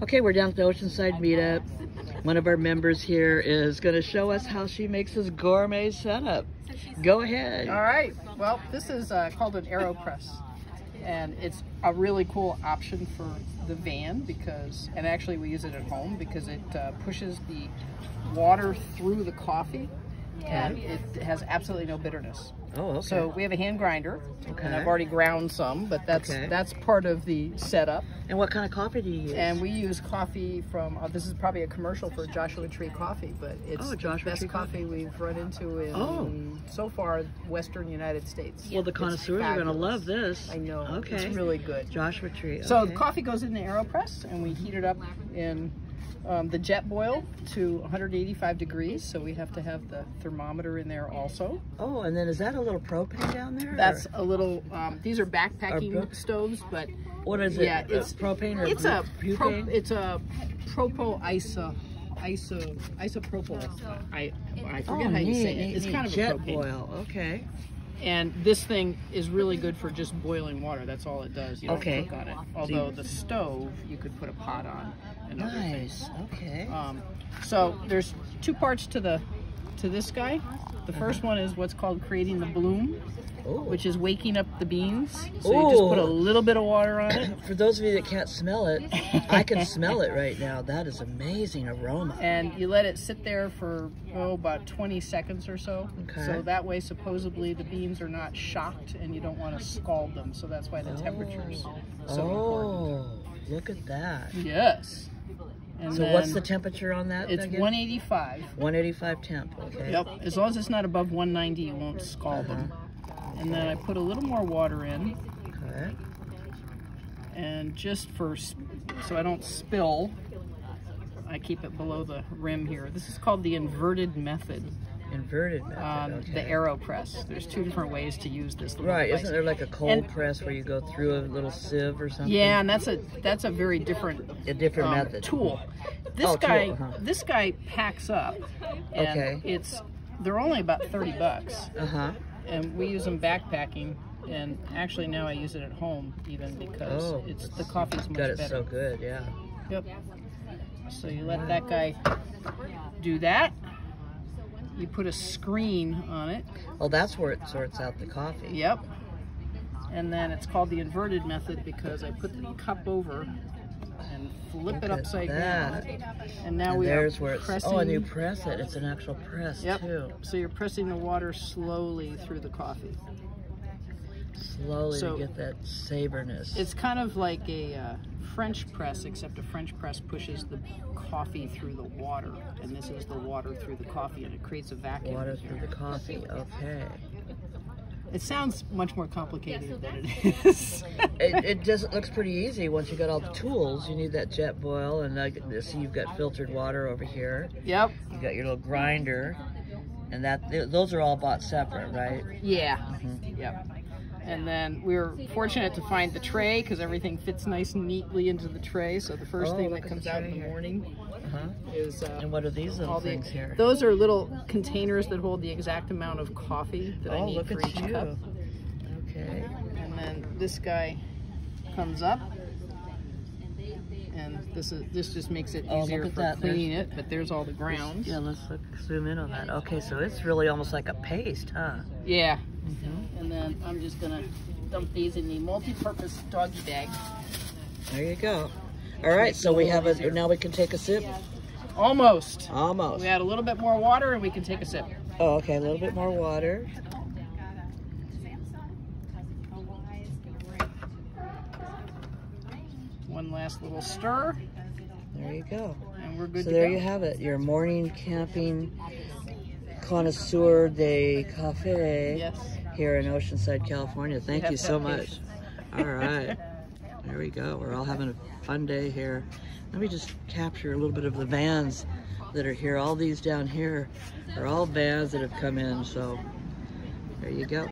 Okay, we're down at the Oceanside meetup. One of our members here is going to show us how she makes this gourmet setup. Go ahead. All right. Well, this is called an AeroPress, and it's a really cool option for the van because, and actually we use it at home because it pushes the water through the coffee, and it has absolutely no bitterness. Oh, okay. So we have a hand grinder, and I've already ground some, but that's part of the setup. And what kind of coffee do you use? And we use coffee from, this is probably a commercial for Joshua Tree Coffee, but it's the best coffee we've run into in, so far, Western United States. Well, the connoisseurs are going to love this. I know. Okay. It's really good. Joshua Tree. Okay. So the coffee goes in the AeroPress, and we heat it up in the jet boil to 185 degrees, so we have to have the thermometer in there also. Oh, and then is that a little propane down there? That's a little, these are backpacking stoves, but what is it? Yeah, it's propane or it's butane? It's a isopropyl. I forget how you say it. It's kind of jet a propane. boil. Okay. And this thing is really good for just boiling water. That's all it does. You don't cook on it. Although the stove, you could put a pot on. And nice. Okay. So there's two parts to this guy. The first one is what's called creating the bloom, which is waking up the beans. So you just put a little bit of water on it. For those of you that can't smell it, I can smell it right now. That is amazing aroma. And you let it sit there for about 20 seconds or so. Okay. So that way, supposedly, the beans are not shocked, and you don't want to scald them. So that's why the temperature's so important. Look at that. Yes. And so what's the temperature on that? It's again? 185. 185 temp. Okay. Yep. As long as it's not above 190, you won't scald them. And then I put a little more water in. Okay. And just so I don't spill, I keep it below the rim here. This is called the inverted method. Inverted method. The AeroPress. There's two different ways to use this little device. Isn't there like a cold press where you go through a little sieve or something? Yeah, and that's a very different method tool. This guy packs up, and they're only about $30. And we use them backpacking, and actually now I use it at home even because the coffee's much better. It's so good, yeah. Yep. So you let that guy do that. You put a screen on it. Oh, that's where it sorts out the coffee. Yep. And then it's called the inverted method because I put the cup over and flip it upside down. And now we are pressing. Oh, and you press it. It's an actual press, too. So you're pressing the water slowly through the coffee. Slowly to get that savoriness. It's kind of like a French press, except a French press pushes the coffee through the water, and this is the water through the coffee, and it creates a vacuum. Water through the coffee, okay. It sounds much more complicated than it is. It just looks pretty easy once you got all the tools. You need that jet boil, and see you've got filtered water over here. Yep. You got your little grinder, and those are all bought separate, right? Yeah. Yep. And then we were fortunate to find the tray because everything fits nice and neatly into the tray. So the first thing that comes out in the morning is... and what are these little things here? Those are little containers that hold the exact amount of coffee that I need for each cup. Okay. And then this guy comes up. And this just makes it easier for cleaning it, but there's all the grounds. Yeah, let's zoom in on that. Okay, so it's really almost like a paste, huh? Yeah. And then I'm just gonna dump these in the multi-purpose doggy bag. There you go. All right, so we have now we can take a sip? Almost. Almost. We add a little bit more water and we can take a sip. Oh, okay, a little bit more water. One last little stir. There you go. And we're good so to go. There you have it, your morning camping connoisseur de cafe here in Oceanside, California. Thank you so much. All right. There we go. We're all having a fun day here. Let me just capture a little bit of the vans that are here. All these down here are all vans that have come in. So there you go.